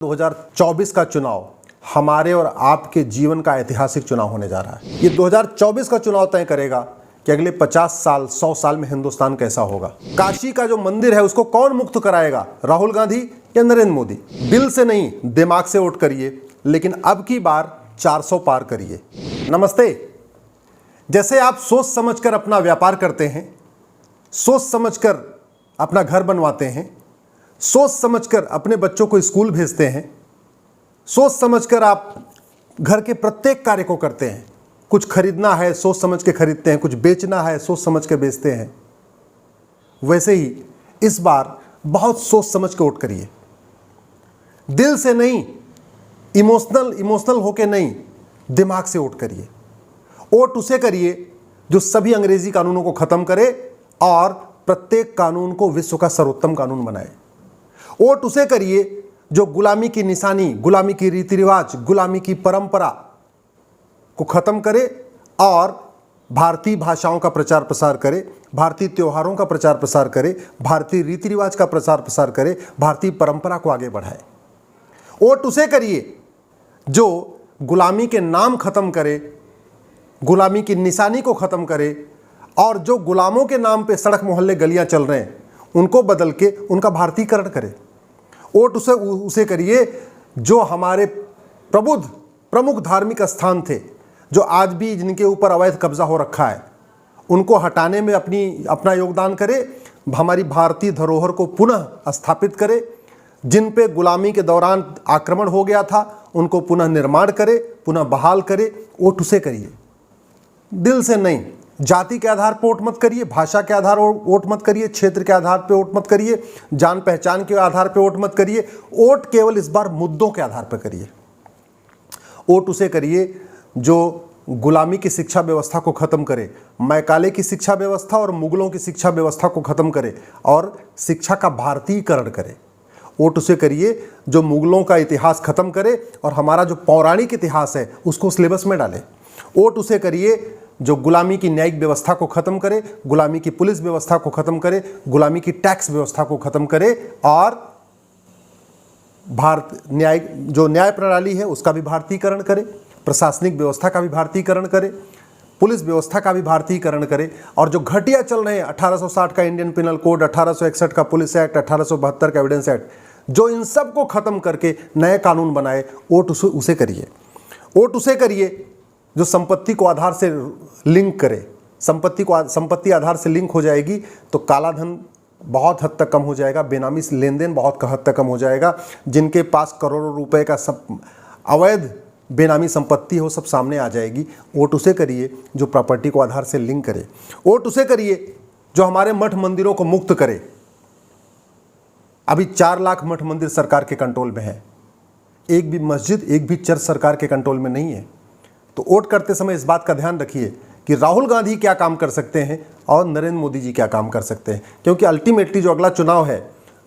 2024 का चुनाव हमारे और आपके जीवन का ऐतिहासिक चुनाव होने जा रहा है। ये 2024 का चुनाव तय करेगा कि अगले 50 साल 100 साल में हिंदुस्तान कैसा होगा। काशी का जो मंदिर है उसको कौन मुक्त कराएगा, राहुल गांधी या नरेंद्र मोदी? दिल से नहीं दिमाग से वोट करिए, लेकिन अब की बार 400 पार करिए। नमस्ते। जैसे आप सोच समझकर अपना व्यापार करते हैं, सोच समझकर अपना घर बनवाते हैं, सोच समझकर अपने बच्चों को स्कूल भेजते हैं, सोच समझकर आप घर के प्रत्येक कार्य को करते हैं। कुछ खरीदना है सोच समझ के खरीदते हैं, कुछ बेचना है सोच समझ के बेचते हैं। वैसे ही इस बार बहुत सोच समझ के वोट करिए। दिल से नहीं, इमोशनल होके नहीं, दिमाग से वोट करिए। वोट उसे करिए जो सभी अंग्रेजी कानूनों को खत्म करे और प्रत्येक कानून को विश्व का सर्वोत्तम कानून बनाए। वोट उसे करिए जो गुलामी की निशानी, गुलामी की रीति रिवाज, गुलामी की परंपरा को खत्म करे और भारतीय भाषाओं का प्रचार प्रसार करे, भारतीय त्योहारों का प्रचार प्रसार करे, भारतीय रीति रिवाज का प्रचार प्रसार करे, भारतीय परंपरा को आगे बढ़ाए। वोट उसे करिए जो गुलामी के नाम खत्म करे, गुलामी की निशानी को खत्म करे और जो गुलामों के नाम पे सड़क मोहल्ले गलियां चल रहे हैं उनको बदल के उनका भारतीयकरण करे। वोट उसे करिए जो हमारे प्रमुख धार्मिक स्थान थे, जो आज भी जिनके ऊपर अवैध कब्जा हो रखा है, उनको हटाने में अपना योगदान करे, हमारी भारतीय धरोहर को पुनः स्थापित करे। जिन पे गुलामी के दौरान आक्रमण हो गया था उनको पुनः निर्माण करे, पुनः बहाल करे। वोट उसे करिए, दिल से नहीं। जाति के आधार पर वोट मत करिए, भाषा के आधार पर वोट मत करिए, क्षेत्र के आधार पर वोट मत करिए, जान पहचान के आधार पर वोट मत करिए। वोट केवल इस बार मुद्दों के आधार पर करिए। वोट उसे करिए जो गुलामी की शिक्षा व्यवस्था को खत्म करे, मैकाले की शिक्षा व्यवस्था और मुगलों की शिक्षा व्यवस्था को खत्म करे और शिक्षा का भारतीयकरण करे। वोट उसे करिए जो मुगलों का इतिहास खत्म करे और हमारा जो पौराणिक इतिहास है उसको सिलेबस में डाले। वोट उसे करिए जो गुलामी की न्यायिक व्यवस्था को खत्म करे, गुलामी की पुलिस व्यवस्था को खत्म करे, गुलामी की टैक्स व्यवस्था को खत्म करे और न्याय प्रणाली है उसका भी भारतीयकरण करे, प्रशासनिक व्यवस्था का भी भारतीयकरण करे, पुलिस व्यवस्था का भी भारतीयकरण करे। और जो घटिया चल रहे हैं 1860 का इंडियन पिनल कोड, 1861 का पुलिस एक्ट, 1872 का एविडेंस एक्ट, जो इन सब को खत्म करके नए कानून बनाए, वोट उसे करिए। वोट उसे करिए जो संपत्ति को आधार से लिंक करे। संपत्ति आधार से लिंक हो जाएगी तो काला धन बहुत हद तक कम हो जाएगा, बेनामी लेन देन बहुत हद तक कम हो जाएगा। जिनके पास करोड़ों रुपए का सब अवैध बेनामी संपत्ति हो सब सामने आ जाएगी। वोट उसे करिए जो प्रॉपर्टी को आधार से लिंक करे। वोट उसे करिए जो हमारे मठ मंदिरों को मुक्त करे। अभी 4 लाख मठ मंदिर सरकार के कंट्रोल में है, एक भी मस्जिद, एक भी चर्च सरकार के कंट्रोल में नहीं है। तो वोट करते समय इस बात का ध्यान रखिए कि राहुल गांधी क्या काम कर सकते हैं और नरेंद्र मोदी जी क्या काम कर सकते हैं, क्योंकि अल्टीमेटली जो अगला चुनाव है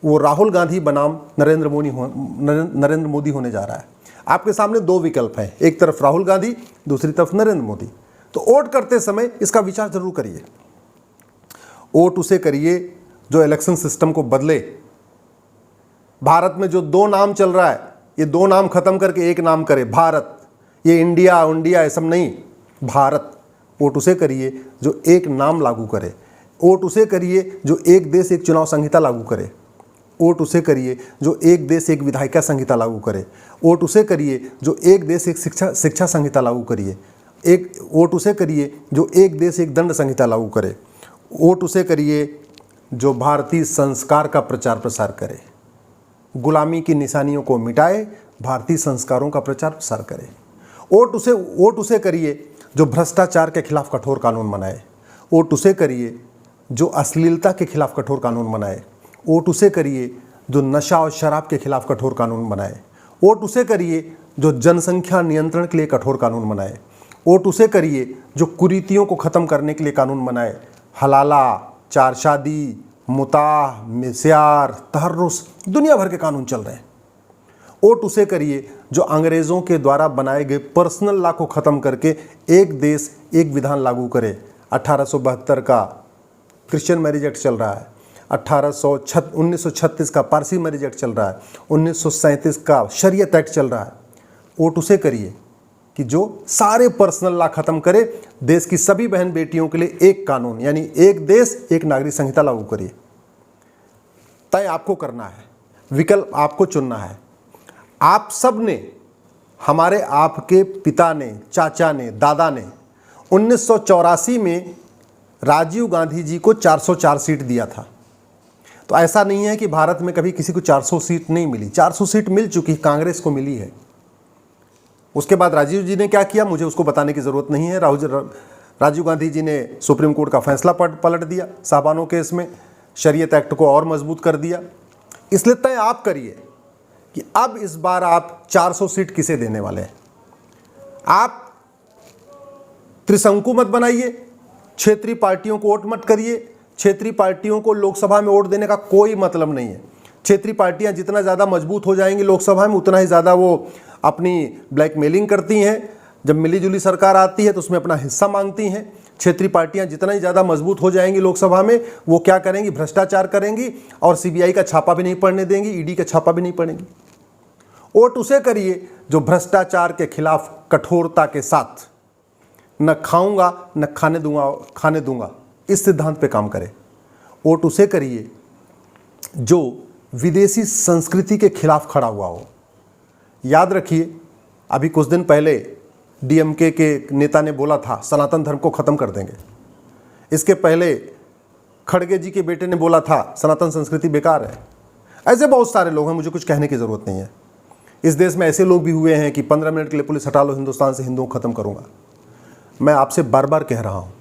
वो राहुल गांधी बनाम नरेंद्र मोदी होने जा रहा है। आपके सामने 2 विकल्प हैं, एक तरफ राहुल गांधी, दूसरी तरफ नरेंद्र मोदी। तो वोट करते समय इसका विचार जरूर करिए। वोट उसे करिए जो इलेक्शन सिस्टम को बदले। भारत में जो 2 नाम चल रहा है, ये 2 नाम खत्म करके एक नाम करे, भारत। ये इंडिया ये सब नहीं, भारत। वोट उसे करिए जो एक नाम लागू करे। वोट उसे करिए जो एक देश एक चुनाव संहिता लागू करे। वोट उसे करिए जो एक देश एक विधायिका संहिता लागू करे। वोट उसे करिए जो एक देश एक शिक्षा संहिता लागू करिए। वोट उसे करिए जो एक देश एक दंड संहिता लागू करे। वोट उसे करिए जो भारतीय संस्कार का प्रचार प्रसार करे, गुलामी की निशानियों को मिटाए, भारतीय संस्कारों का प्रचार प्रसार करे। वोट उसे करिए जो भ्रष्टाचार के खिलाफ कठोर कानून बनाए। वोट उसे करिए जो अश्लीलता के खिलाफ कठोर कानून बनाए। वोट उसे करिए जो नशा और शराब के खिलाफ कठोर कानून बनाए। वोट उसे करिए जो जनसंख्या नियंत्रण के लिए कठोर कानून बनाए। वोट उसे करिए जो कुरीतियों को ख़त्म करने के लिए कानून बनाए। हलाला, 4 शादी, मुताह, मिस्यार, तहर्रुस, दुनिया भर के कानून चल रहे हैं। वोट उसे करिए जो अंग्रेज़ों के द्वारा बनाए गए पर्सनल लॉ को ख़त्म करके एक देश एक विधान लागू करे। 1872 का क्रिश्चियन मैरिज एक्ट चल रहा है, 1936 का पारसी मैरिज एक्ट चल रहा है, 1937 का शरीयत एक्ट चल रहा है। वोट उसे करिए कि जो सारे पर्सनल लॉ खत्म करे, देश की सभी बहन बेटियों के लिए एक कानून यानी एक देश एक नागरिक संहिता लागू करिए। तय आपको करना है, विकल्प आपको चुनना है। आप सब ने, हमारे आपके पिता ने, चाचा ने, दादा ने 1984 में राजीव गांधी जी को 404 सीट दिया था। तो ऐसा नहीं है कि भारत में कभी किसी को 400 सीट नहीं मिली, 400 सीट मिल चुकी, कांग्रेस को मिली है। उसके बाद राजीव जी ने क्या किया मुझे उसको बताने की ज़रूरत नहीं है। राजीव गांधी जी ने सुप्रीम कोर्ट का फैसला पलट दिया साहबानों केस में, शरीयत एक्ट को और मजबूत कर दिया। इसलिए तय आप करिए कि अब इस बार आप 400 सीट किसे देने वाले हैं। आप त्रिशंकु मत बनाइए, क्षेत्रीय पार्टियों को वोट मत करिए। क्षेत्रीय पार्टियों को लोकसभा में वोट देने का कोई मतलब नहीं है। क्षेत्रीय पार्टियां जितना ज़्यादा मजबूत हो जाएंगी लोकसभा में, उतना ही ज़्यादा वो अपनी ब्लैकमेलिंग करती हैं। जब मिलीजुली सरकार आती है तो उसमें अपना हिस्सा मांगती हैं। क्षेत्रीय पार्टियां जितना ही ज़्यादा मजबूत हो जाएंगी लोकसभा में, वो क्या करेंगी, भ्रष्टाचार करेंगी और सीबीआई का छापा भी नहीं पड़ने देंगी, ईडी का छापा भी नहीं पड़ेंगी। वोट उसे करिए जो भ्रष्टाचार के खिलाफ कठोरता के साथ न खाऊंगा न खाने दूंगा इस सिद्धांत पे काम करे। वोट उसे करिए जो विदेशी संस्कृति के खिलाफ खड़ा हुआ हो। याद रखिए, अभी कुछ दिन पहले डीएमके के नेता ने बोला था सनातन धर्म को ख़त्म कर देंगे। इसके पहले खड़गे जी के बेटे ने बोला था सनातन संस्कृति बेकार है। ऐसे बहुत सारे लोग हैं, मुझे कुछ कहने की ज़रूरत नहीं है। इस देश में ऐसे लोग भी हुए हैं कि 15 मिनट के लिए पुलिस हटा लो, हिंदुस्तान से हिंदुओं को ख़त्म करूँगा। मैं आपसे बार बार कह रहा हूँ,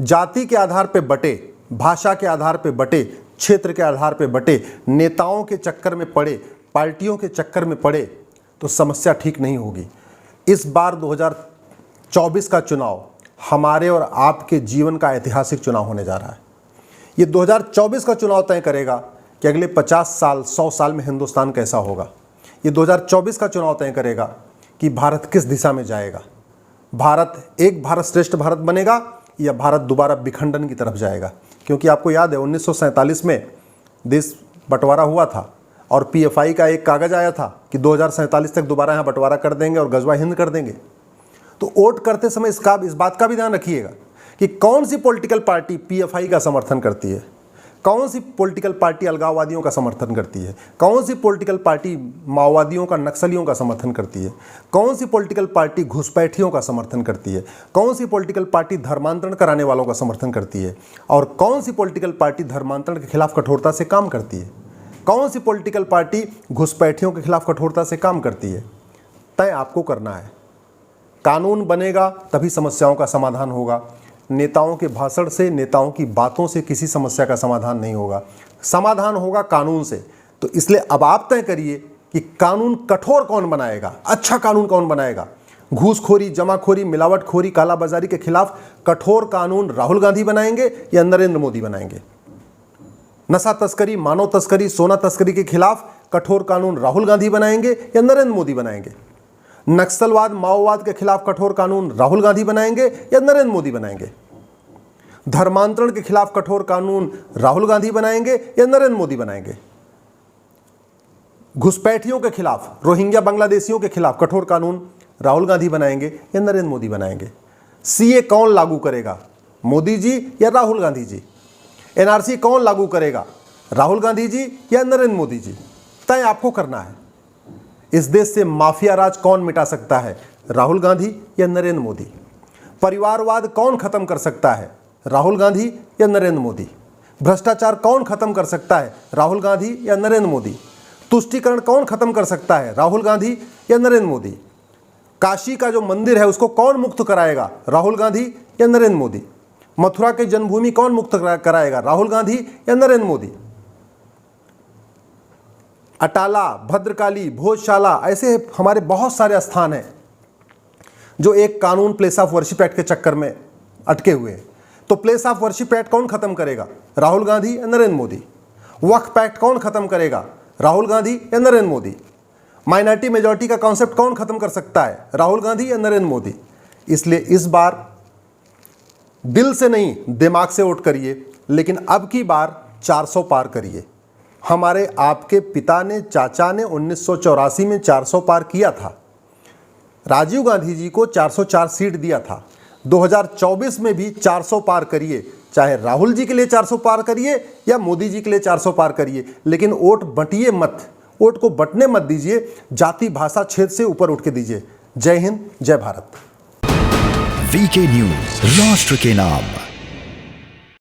जाति के आधार पे बटे, भाषा के आधार पे बटे, क्षेत्र के आधार पे बटे, नेताओं के चक्कर में पड़े, पार्टियों के चक्कर में पड़े तो समस्या ठीक नहीं होगी। इस बार 2024 का चुनाव हमारे और आपके जीवन का ऐतिहासिक चुनाव होने जा रहा है। ये 2024 का चुनाव तय करेगा कि अगले 50 साल 100 साल में हिंदुस्तान कैसा होगा। ये 2024 का चुनाव तय करेगा कि भारत किस दिशा में जाएगा। भारत एक भारत श्रेष्ठ भारत बनेगा या भारत दोबारा विखंडन की तरफ जाएगा। क्योंकि आपको याद है 1947 में देश बंटवारा हुआ था और पीएफआई का एक कागज़ आया था कि 2047 तक दोबारा यहाँ बंटवारा कर देंगे और गजवा हिंद कर देंगे। तो वोट करते समय इस बात का भी ध्यान रखिएगा कि कौन सी पॉलिटिकल पार्टी पीएफआई का समर्थन करती है, कौन सी पॉलिटिकल पार्टी अलगाववादियों का समर्थन करती है, कौन सी पॉलिटिकल पार्टी माओवादियों का, नक्सलियों का समर्थन करती है, कौन सी पॉलिटिकल पार्टी घुसपैठियों का समर्थन करती है, कौन सी पॉलिटिकल पार्टी धर्मांतरण कराने वालों का समर्थन करती है और कौन सी पॉलिटिकल पार्टी धर्मांतरण के खिलाफ कठोरता से काम करती है, कौन सी पॉलिटिकल पार्टी घुसपैठियों के खिलाफ कठोरता से काम करती है। तय आपको करना है। कानून बनेगा तभी समस्याओं का समाधान होगा। नेताओं के भाषण से, नेताओं की बातों से किसी समस्या का समाधान नहीं होगा। समाधान होगा कानून से। तो इसलिए अब आप तय करिए कि कानून कठोर कौन बनाएगा, अच्छा कानून कौन बनाएगा। घूसखोरी, जमाखोरी, मिलावटखोरी, कालाबाजारी के खिलाफ कठोर कानून राहुल गांधी बनाएंगे या नरेंद्र मोदी बनाएंगे। नशा तस्करी, मानव तस्करी, सोना तस्करी के खिलाफ कठोर कानून राहुल गांधी बनाएंगे या नरेंद्र मोदी बनाएंगे। नक्सलवाद, माओवाद के खिलाफ कठोर कानून राहुल गांधी बनाएंगे या नरेंद्र मोदी बनाएंगे। धर्मांतरण के खिलाफ कठोर कानून राहुल गांधी बनाएंगे या नरेंद्र मोदी बनाएंगे। घुसपैठियों के खिलाफ, रोहिंग्या बांग्लादेशियों के खिलाफ कठोर कानून राहुल गांधी बनाएंगे या नरेंद्र मोदी बनाएंगे। सीए कौन लागू करेगा, मोदी जी या राहुल गांधी जी। एनआरसी कौन लागू करेगा, राहुल गांधी जी या नरेंद्र मोदी जी। तय आपको करना है। इस देश से माफिया राज कौन मिटा सकता है, राहुल गांधी या नरेंद्र मोदी। परिवारवाद कौन खत्म कर सकता है, राहुल गांधी या नरेंद्र मोदी। भ्रष्टाचार कौन खत्म कर सकता है, राहुल गांधी या नरेंद्र मोदी। तुष्टीकरण कौन खत्म कर सकता है, राहुल गांधी या नरेंद्र मोदी। काशी का जो मंदिर है उसको कौन मुक्त कराएगा, राहुल गांधी या नरेंद्र मोदी। मथुरा की जन्मभूमि कौन मुक्त कराएगा, राहुल गांधी या नरेंद्र मोदी। अटाला, भद्रकाली, भोजशाला, ऐसे हमारे बहुत सारे स्थान हैं जो एक कानून प्लेस ऑफ वर्शिप एक्ट के चक्कर में अटके हुए हैं। तो प्लेस ऑफ वर्शिप एक्ट कौन खत्म करेगा, राहुल गांधी या नरेंद्र मोदी। वक्फ एक्ट कौन खत्म करेगा, राहुल गांधी या नरेंद्र मोदी। माइनॉरिटी मेजॉरिटी का कॉन्सेप्ट कौन खत्म कर सकता है, राहुल गांधी या नरेंद्र मोदी। इसलिए इस बार दिल से नहीं दिमाग से वोट करिए, लेकिन अब की बार 400 पार करिए। हमारे आपके पिता ने, चाचा ने 1984 में 400 पार किया था। राजीव गांधी जी को 404 सीट दिया था। 2024 में भी 400 पार करिए, चाहे राहुल जी के लिए 400 पार करिए या मोदी जी के लिए 400 पार करिए, लेकिन वोट बंटिए मत, वोट को बंटने मत दीजिए, जाति भाषा क्षेत्र से ऊपर उठ के दीजिए। जय हिंद, जय भारत। वीके न्यूज, राष्ट्र के नाम।